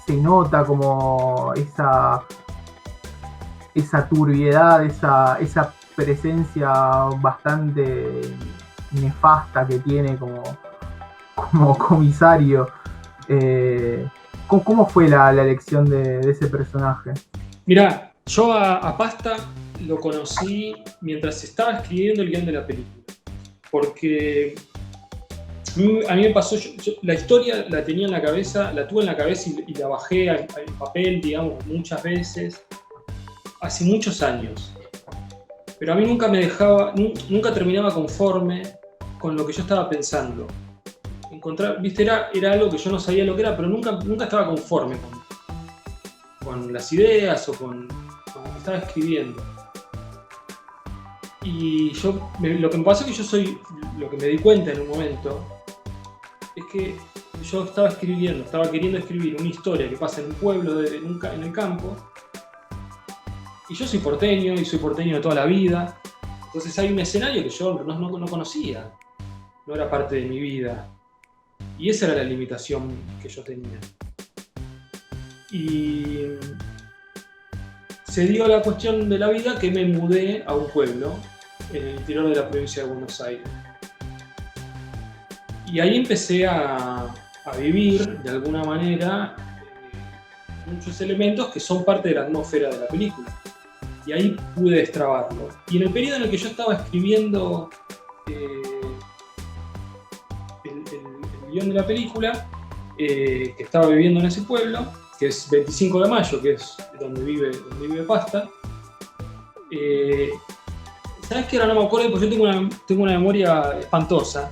[SPEAKER 1] se nota como esa turbiedad, esa presencia bastante nefasta que tiene como comisario. ¿Cómo fue la elección de ese personaje?
[SPEAKER 2] Mirá, yo a Pasta lo conocí mientras estaba escribiendo el guión de la película. Porque a mí me pasó, la historia la tenía en la cabeza, la tuve en la cabeza y la bajé al papel, digamos, muchas veces, hace muchos años. Pero a mí nunca terminaba conforme con lo que yo estaba pensando. ¿Viste? Era algo que yo no sabía lo que era, pero nunca estaba conforme con las ideas o con lo que estaba escribiendo. Y lo que me pasó es que lo que me di cuenta en un momento, es que yo estaba queriendo escribir una historia que pasa en un pueblo, en el campo, y yo soy porteño de toda la vida, entonces hay un escenario que yo no conocía, no era parte de mi vida, y esa era la limitación que yo tenía. Y se dio la cuestión de la vida que me mudé a un pueblo en el interior de la provincia de Buenos Aires. Y ahí empecé a vivir, de alguna manera, muchos elementos que son parte de la atmósfera de la película. Y ahí pude destrabarlo. Y en el periodo en el que yo estaba escribiendo el guión de la película, que estaba viviendo en ese pueblo, que es 25 de Mayo, que es donde vive Pasta, ¿sabes qué? Ahora no me acuerdo, porque yo tengo una memoria espantosa.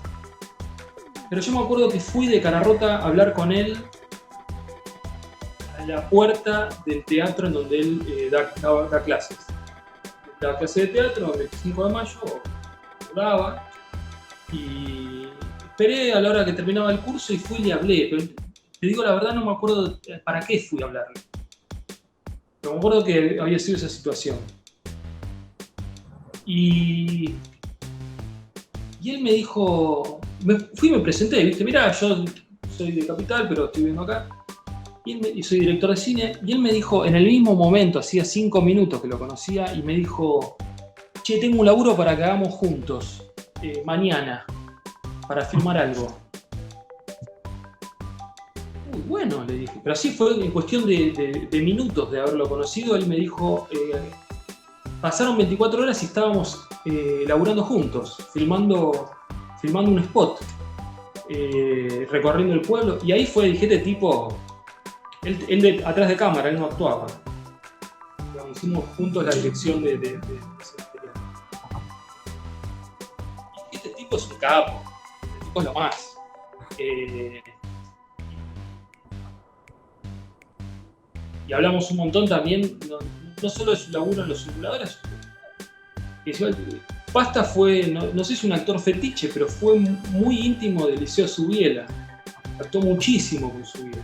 [SPEAKER 2] Pero yo me acuerdo que fui de cara rota a hablar con él a la puerta del teatro en donde él da clases. Daba clases de teatro el 25 de mayo, daba, y esperé a la hora que terminaba el curso y fui y le hablé. Pero te digo la verdad, no me acuerdo para qué fui a hablarle. Pero me acuerdo que había sido esa situación. Y él me dijo, me presenté, ¿viste? Mirá, yo soy de Capital, pero estoy viviendo acá. Y soy director de cine. Y él me dijo, en el mismo momento, hacía 5 minutos que lo conocía, y me dijo, che, tengo un laburo para que hagamos juntos, mañana, para filmar algo. Muy bueno, le dije. Pero así fue en cuestión de minutos de haberlo conocido. Él me dijo, pasaron 24 horas y estábamos laburando juntos, filmando un spot, recorriendo el pueblo, y ahí fue, dije, este tipo, él atrás de cámara, él no actuaba. Hicimos juntos la dirección de ese material. Y este tipo es un capo, este tipo es lo más. Y hablamos un montón también, no solo de su laburo en los simuladores. Pasta fue, no sé si es un actor fetiche, pero fue muy íntimo de Liceo Subiela. Actuó muchísimo con Subiela.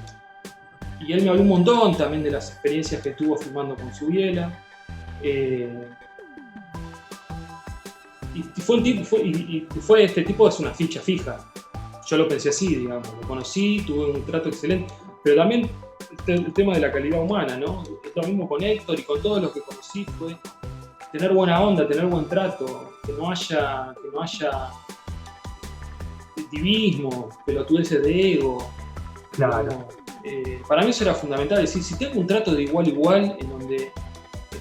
[SPEAKER 2] Y él me habló un montón también de las experiencias que tuvo filmando con Subiela. Fue este tipo, es una ficha fija. Yo lo pensé así, digamos. Lo conocí, tuve un trato excelente. Pero también el tema de la calidad humana, ¿no? Es lo mismo con Héctor y con todos los que conocí, fue tener buena onda, tener buen trato, que no haya divismo, pelotudeces de ego.
[SPEAKER 1] Claro.
[SPEAKER 2] Para mí eso era fundamental, es decir, si tengo un trato de igual a igual en donde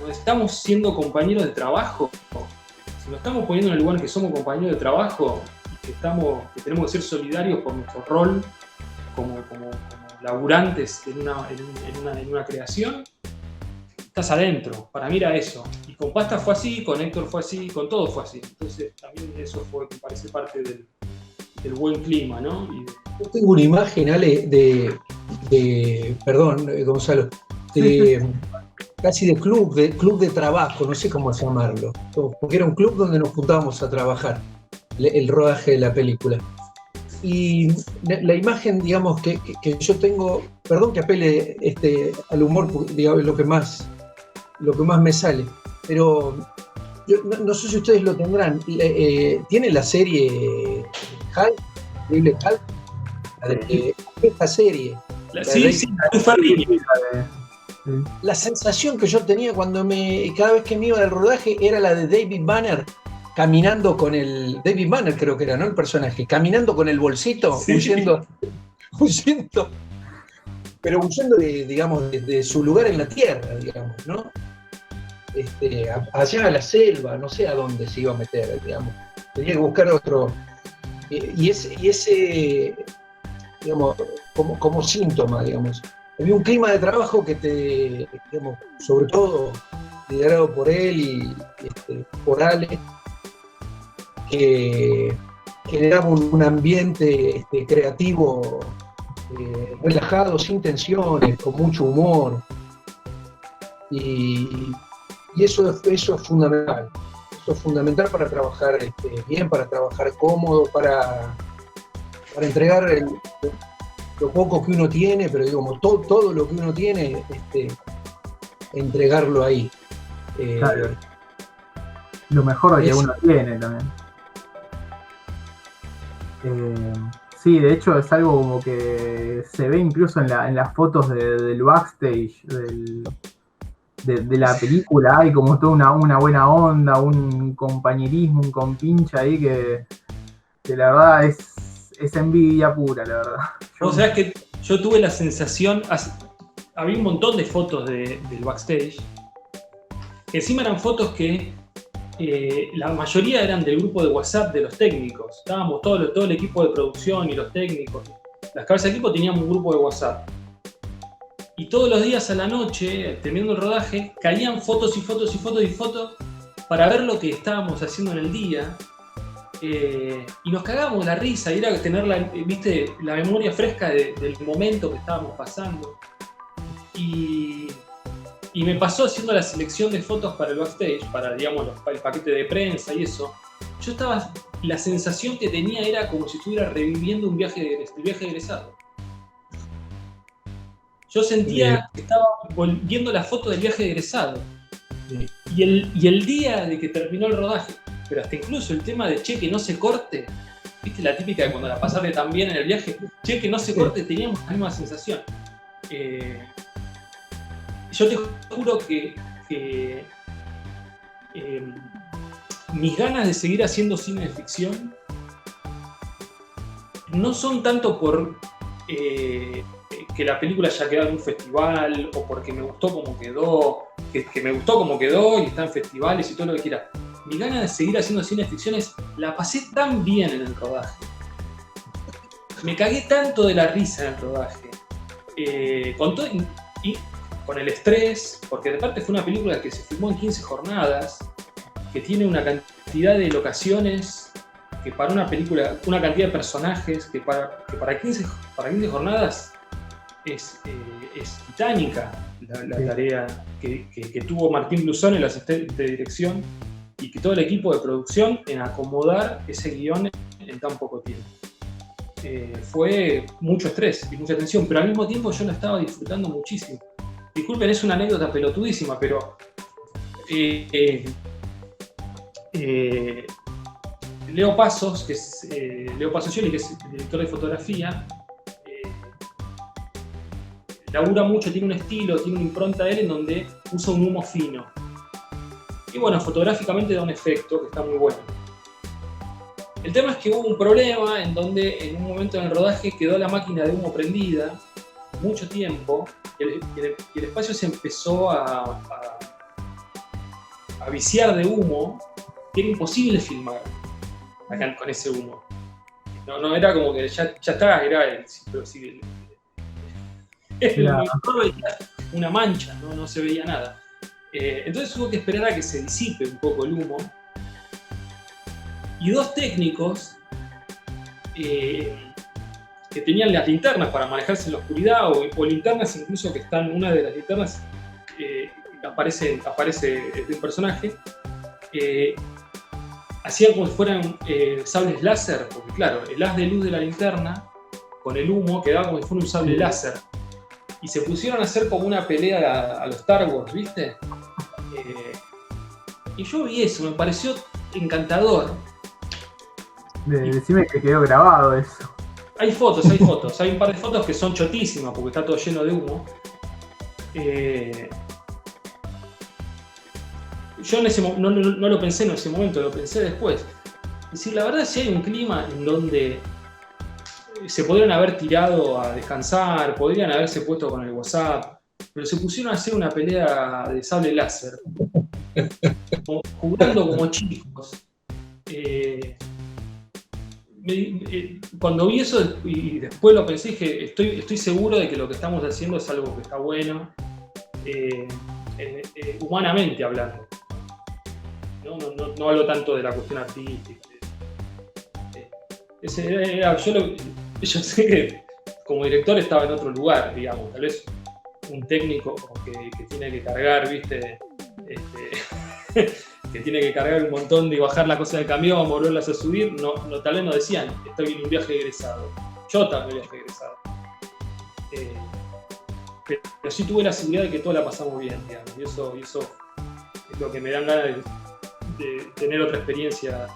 [SPEAKER 2] estamos siendo compañeros de trabajo, si nos estamos poniendo en el lugar en que somos compañeros de trabajo y que tenemos que ser solidarios por nuestro rol como laburantes en una creación, estás adentro. Para mí era eso. Y con Pasta fue así, con Héctor fue así, con todo fue así. Entonces también eso fue, me parece, parte del buen clima, ¿no?
[SPEAKER 3] Yo tengo una imagen, Ale, perdón, Gonzalo, casi de club de trabajo, no sé cómo llamarlo, porque era un club donde nos juntábamos a trabajar el rodaje de la película. Y la imagen, digamos, que yo tengo, perdón que apele al humor, digamos, lo que más me sale, pero no sé si ustedes lo tendrán. ¿Tiene la serie Hulk? Increíble Hulk. Esta serie. La sensación que yo tenía cada vez que me iba del rodaje era la de David Banner caminando con David Banner creo que era, ¿no? El personaje, caminando con el bolsito, huyendo, pero huyendo de su lugar en la tierra, digamos, ¿no? Allá a la selva, no sé a dónde se iba a meter, digamos. Tenía que buscar otro. Y ese digamos, como síntoma, digamos. Había un clima de trabajo que digamos, sobre todo liderado por él y por Ale, que generaba un ambiente creativo relajado, sin tensiones, con mucho humor. Y eso es fundamental. Eso es fundamental para trabajar bien, para trabajar cómodo, para entregar lo poco que uno tiene, pero digamos, todo lo que uno tiene, entregarlo ahí.
[SPEAKER 1] Claro. Lo mejor que uno tiene también. Sí, de hecho es algo como que se ve incluso en las fotos del backstage de la película. Hay como toda una buena onda, un compañerismo, un compinche ahí que la verdad es envidia pura, la verdad.
[SPEAKER 2] Vos sabés que yo tuve la sensación, había un montón de fotos del backstage, que encima eran fotos que la mayoría eran del grupo de WhatsApp de los técnicos. Estábamos todo el equipo de producción y los técnicos. Las cabezas de equipo teníamos un grupo de WhatsApp. Y todos los días a la noche, terminando el rodaje, caían fotos y fotos y fotos y fotos para ver lo que estábamos haciendo en el día. Y nos cagábamos la risa, y era tener la memoria fresca del momento que estábamos pasando. Y me pasó haciendo la selección de fotos para el backstage, para, digamos, el paquete de prensa y eso. La sensación que tenía era como si estuviera reviviendo el viaje de egresado. Yo sentía que estaba viendo la foto del viaje de egresado. Y el día de que terminó el rodaje, pero hasta incluso el tema de che, que no se corte, viste la típica de cuando la pasaste tan bien en el viaje, che, que no se corte, teníamos la misma sensación. Yo te juro que mis ganas de seguir haciendo cine de ficción no son tanto por que la película haya quedado en un festival o porque me gustó como quedó, que me gustó como quedó y está en festivales y todo lo que quiera. Mi ganas de seguir haciendo cine de ficción es, la pasé tan bien en el rodaje. Me cagué tanto de la risa en el rodaje. Con el estrés, porque de parte fue una película que se filmó en 15 jornadas, que tiene una cantidad de locaciones, que para una película, una cantidad de personajes, que para 15 jornadas es titánica la tarea que tuvo Martín Blusón, el asistente de dirección, y que todo el equipo de producción en acomodar ese guión en tan poco tiempo. Fue mucho estrés y mucha tensión, pero al mismo tiempo yo lo estaba disfrutando muchísimo. Disculpen, es una anécdota pelotudísima, pero Leo Pasos, que es Leo Pasocioli, que es el director de fotografía, labura mucho, tiene un estilo, tiene una impronta de él en donde usa un humo fino. Y bueno, fotográficamente da un efecto que está muy bueno. El tema es que hubo un problema en donde en un momento en el rodaje quedó la máquina de humo prendida mucho tiempo y el espacio se empezó a viciar de humo, que era imposible filmar acá con ese humo. No era como que ya está, era una mancha, no se veía nada. Entonces hubo que esperar a que se disipe un poco el humo. Y dos técnicos que tenían las linternas para manejarse en la oscuridad, o linternas incluso que están, una de las linternas aparece de un personaje, hacían como si fueran sables láser, porque claro, el haz de luz de la linterna con el humo quedaba como si fuera un sable láser. Y se pusieron a hacer como una pelea a los Star Wars, ¿viste? Y yo vi eso, me pareció encantador.
[SPEAKER 1] Decime que quedó grabado eso.
[SPEAKER 2] Hay fotos. Hay un par de fotos que son chotísimas porque está todo lleno de humo. Yo no lo pensé en ese momento, lo pensé después. Es decir, la verdad sí hay un clima en donde se podrían haber tirado a descansar, podrían haberse puesto con el WhatsApp, pero se pusieron a hacer una pelea de sable láser, jugando como chicos. Cuando vi eso y después lo pensé, dije, estoy seguro de que lo que estamos haciendo es algo que está bueno, humanamente hablando. No hablo tanto de la cuestión artística. Yo sé que como director estaba en otro lugar, digamos, tal vez un técnico que tiene que cargar, ¿viste? Que tiene que cargar un montón y bajar la cosa del camión, volverlas a subir, tal vez no decían, estoy en un viaje egresado. Yo también viaje egresado. Pero sí tuve la seguridad de que todos la pasamos bien, digamos, y eso es lo que me dan ganas de tener otra experiencia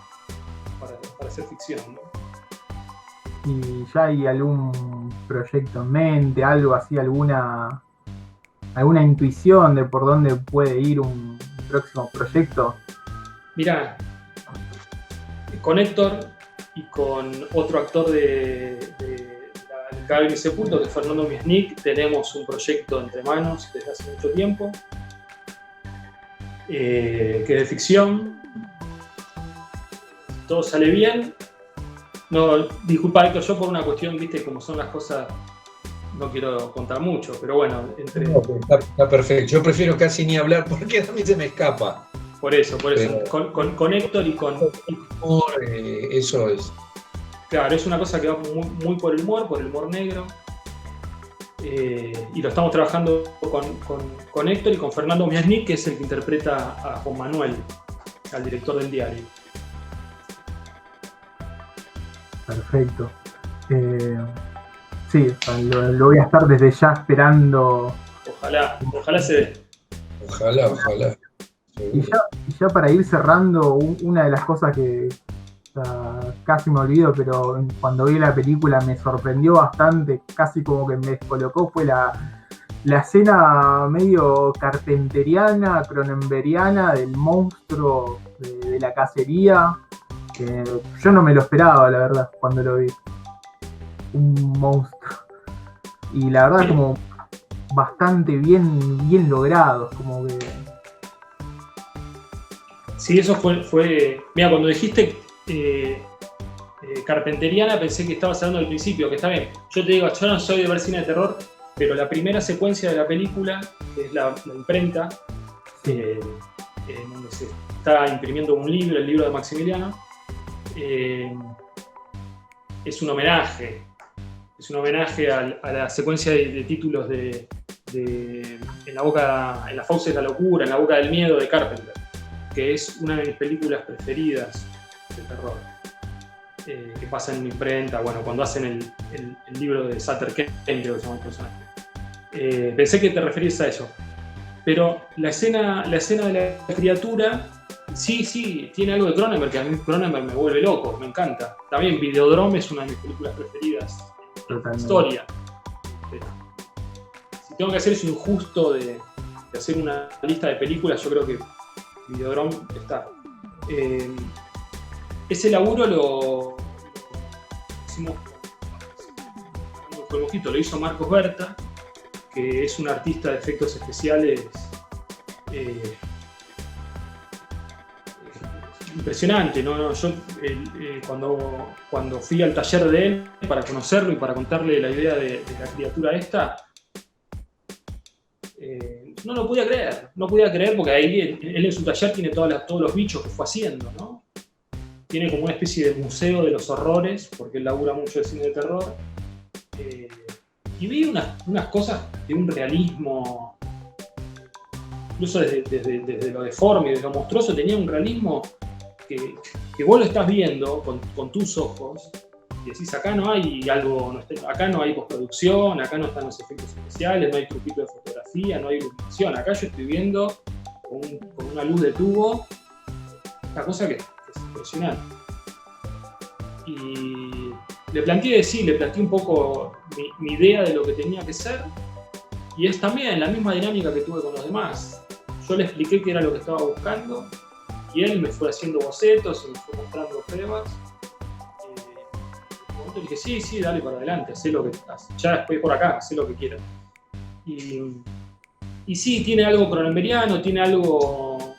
[SPEAKER 2] para hacer ficción, ¿no?
[SPEAKER 1] ¿Y ya hay algún proyecto en mente, algo así, alguna intuición de por dónde puede ir un próximo proyecto?
[SPEAKER 2] Mirá, con Héctor y con otro actor de Cadáver Insepulto, que es Fernando Miesnik, tenemos un proyecto entre manos desde hace mucho tiempo, que es de ficción. Todo sale bien. No, disculpa, Héctor, yo por una cuestión, viste, como son las cosas, no quiero contar mucho, pero bueno,
[SPEAKER 3] está perfecto. Yo prefiero casi ni hablar porque a mí se me escapa.
[SPEAKER 2] Por eso.
[SPEAKER 3] Pero,
[SPEAKER 2] con Héctor y con...
[SPEAKER 3] Eso es.
[SPEAKER 2] Claro, es una cosa que va muy por el humor negro. Y lo estamos trabajando con Héctor y con Fernando Miesnik, que es el que interpreta a Juan Manuel, al director del diario.
[SPEAKER 1] Perfecto. Sí, lo voy a estar desde ya esperando.
[SPEAKER 2] Ojalá se dé.
[SPEAKER 3] Ojalá.
[SPEAKER 1] Y ya para ir cerrando, una de las cosas que casi me olvido, pero cuando vi la película me sorprendió bastante, casi como que me descolocó, fue la escena medio carpenteriana, cronenbergiana del monstruo de la cacería, que yo no me lo esperaba, la verdad, cuando lo vi. Un monstruo. Y la verdad, como bastante bien logrado, como que...
[SPEAKER 2] Sí, eso fue... Mira, cuando dijiste carpenteriana, pensé que estabas hablando del principio, que está bien. Yo te digo, yo no soy de ver cine de terror, pero la primera secuencia de la película, que es la imprenta, en donde se está imprimiendo un libro, el libro de Maximiliano, es un homenaje. Es un homenaje a la secuencia de títulos de En las fauces de la locura, En la boca del miedo de Carpenter, que es una de mis películas preferidas de terror, que pasa en una imprenta, bueno, cuando hacen el libro de Sutter Kane, creo que se llama el personaje. Pensé que te referías a eso, pero la escena de la criatura, sí, tiene algo de Cronenberg, que a mí Cronenberg me vuelve loco, me encanta. También Videodrome es una de mis películas preferidas de la historia. Si tengo que hacer eso injusto de hacer una lista de películas, yo creo que Videodrome está. Ese laburo lo hicimos con el mojito, lo hizo Marcos Berta, que es un artista de efectos especiales impresionante, ¿no? Yo cuando fui al taller de él para conocerlo y para contarle la idea de la criatura esta, no lo podía creer porque ahí él en su taller tiene todos los bichos que fue haciendo, ¿no? Tiene como una especie de museo de los horrores, porque él labura mucho de cine de terror, y vi unas cosas de un realismo, incluso desde lo deforme, desde lo monstruoso, tenía un realismo que vos lo estás viendo con tus ojos y decís, acá no hay acá no hay postproducción, acá no están los efectos especiales, no hay truquito de fotografía, no hay iluminación, acá yo estoy viendo con una luz de tubo una cosa que es impresionante. Y le planteé un poco mi idea de lo que tenía que ser, y es también la misma dinámica que tuve con los demás. Yo le expliqué qué era lo que estaba buscando, y él me fue haciendo bocetos y me fue mostrando pruebas. En un momento le dije, sí, dale para adelante, hacé lo que ya después por acá, hacé lo que quieras. Y sí, tiene algo cronenberiano, tiene algo...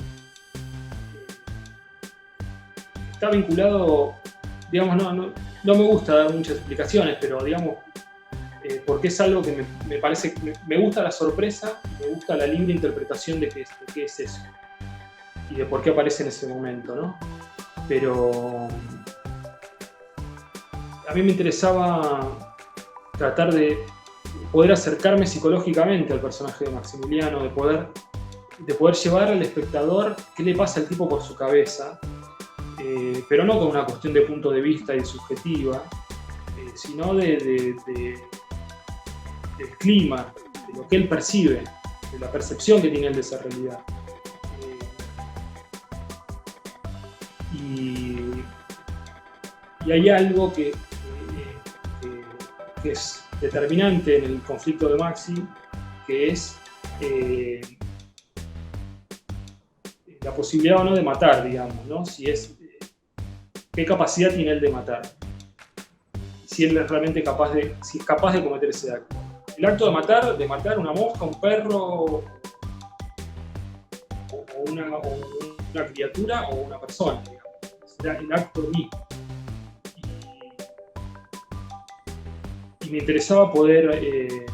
[SPEAKER 2] Está vinculado, digamos, no me gusta dar muchas explicaciones, pero digamos, porque es algo que me parece, me gusta la sorpresa, me gusta la libre interpretación de qué es eso y de por qué aparece en ese momento, ¿no? Pero a mí me interesaba tratar de poder acercarme psicológicamente al personaje de Maximiliano, de poder llevar al espectador qué le pasa al tipo por su cabeza, pero no con una cuestión de punto de vista y subjetiva, sino del clima, de lo que él percibe, de la percepción que tiene él de esa realidad. Y hay algo que es determinante en el conflicto de Maxi, que es la posibilidad o no de matar, digamos, ¿no? ¿Qué capacidad tiene él de matar? Si él es realmente si es capaz de cometer ese acto. El acto de matar una mosca, un perro, o una criatura o una persona, digamos. Será el acto mismo. Y me interesaba poder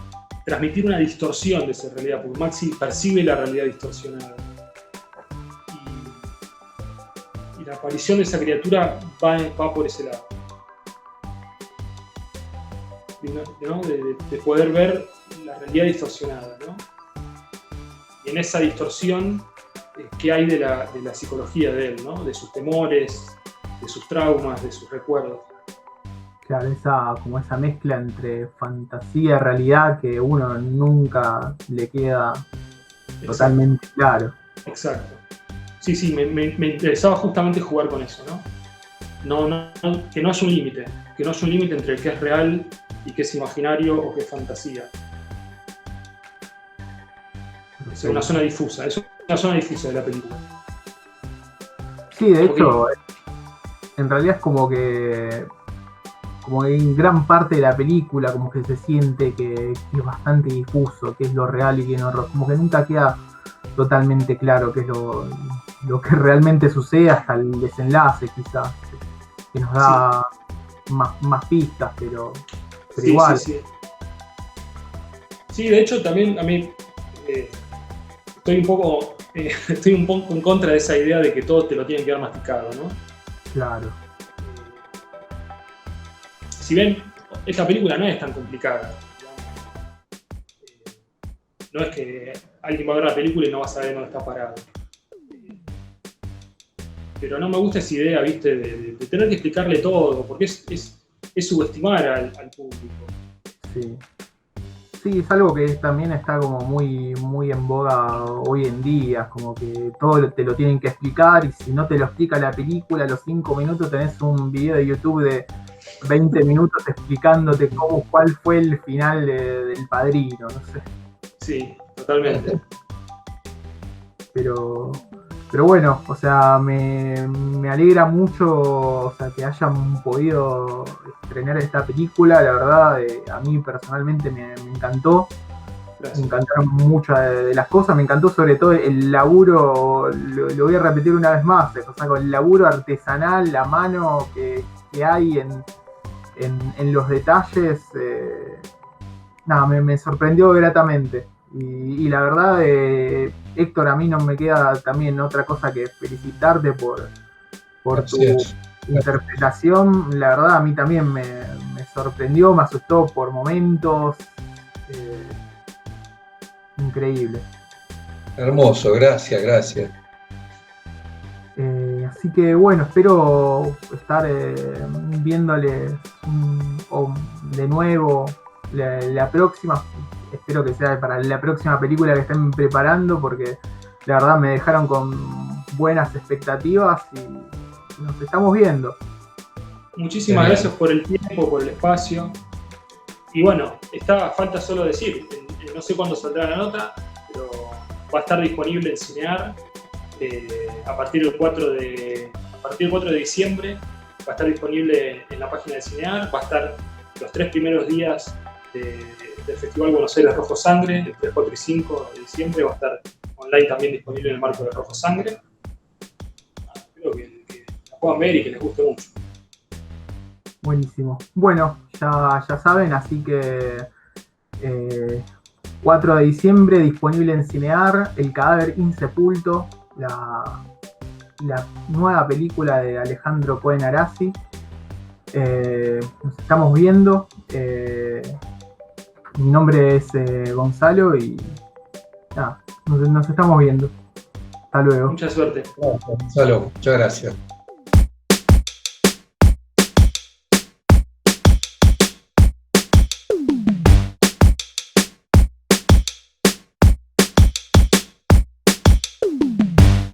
[SPEAKER 2] transmitir una distorsión de esa realidad, porque Maxi percibe la realidad distorsionada. Y la aparición de esa criatura va por ese lado. ¿No? De poder ver la realidad distorsionada, ¿no? Y en esa distorsión, ¿qué hay de la psicología de él, ¿no? De sus temores, de sus traumas, de sus recuerdos.
[SPEAKER 1] Claro, esa mezcla entre fantasía y realidad que uno nunca le queda totalmente claro.
[SPEAKER 2] Exacto. Sí, me interesaba justamente jugar con eso, ¿no? Que no haya un límite, entre el que es real y que es imaginario o que es fantasía. Es una zona difusa, de la película.
[SPEAKER 1] Sí, de hecho, en realidad es como que en gran parte de la película como que se siente que es bastante difuso, qué es lo real y qué no, como que nunca queda totalmente claro qué es lo que realmente sucede hasta el desenlace quizás, que nos da más pistas, pero
[SPEAKER 2] sí,
[SPEAKER 1] igual.
[SPEAKER 2] Sí, de hecho también a mí estoy un poco en contra de esa idea de que todo te lo tienen que dar masticado, ¿no?
[SPEAKER 1] Claro.
[SPEAKER 2] Si ven, esta película no es tan complicada. No es que alguien va a ver la película y no va a saber dónde está parado. Pero no me gusta esa idea, ¿viste? De tener que explicarle todo, porque es subestimar al público.
[SPEAKER 1] Sí. Sí, es algo que también está como muy, muy en boga hoy en día, como que todo te lo tienen que explicar, y si no te lo explica la película, a los 5 minutos tenés un video de YouTube de 20 minutos explicándote cuál fue el final del Padrino, no sé.
[SPEAKER 2] Sí, totalmente.
[SPEAKER 1] Pero bueno, o sea, me alegra mucho, o sea, que hayan podido estrenar esta película. La verdad, a mí personalmente me encantó. Gracias. Me encantaron muchas de las cosas. Me encantó sobre todo el laburo, lo voy a repetir una vez más, o sea, con el laburo artesanal, la mano que hay en los detalles. Me sorprendió gratamente. Y la verdad, Héctor, a mí no me queda también otra cosa que felicitarte por tu interpretación. La verdad, a mí también me sorprendió, me asustó por momentos. Increíble.
[SPEAKER 3] Hermoso, gracias.
[SPEAKER 1] Así que bueno, espero estar viéndoles de nuevo la próxima. Espero que sea para la próxima película que estén preparando, porque la verdad me dejaron con buenas expectativas y nos estamos viendo.
[SPEAKER 2] Muchísimas gracias por el tiempo, por el espacio. Y bueno, falta solo decir, no sé cuándo saldrá la nota, pero va a estar disponible en Cinear a partir del 4 de diciembre. Va a estar disponible en la página de Cinear, va a estar los 3 primeros días del Festival Buenos Aires Rojo Sangre, el 3, 4 y 5 de diciembre, va a estar online también disponible en el marco de Rojo Sangre. Espero que la puedan ver y que les guste mucho.
[SPEAKER 1] Buenísimo. Bueno, ya saben, así que 4 de diciembre disponible en Cinear, El cadáver insepulto, la nueva película de Alejandro Cohen Arasi. Nos estamos viendo. Mi nombre es Gonzalo y nada, nos estamos viendo. Hasta luego.
[SPEAKER 2] Mucha suerte.
[SPEAKER 3] Gonzalo, muchas gracias.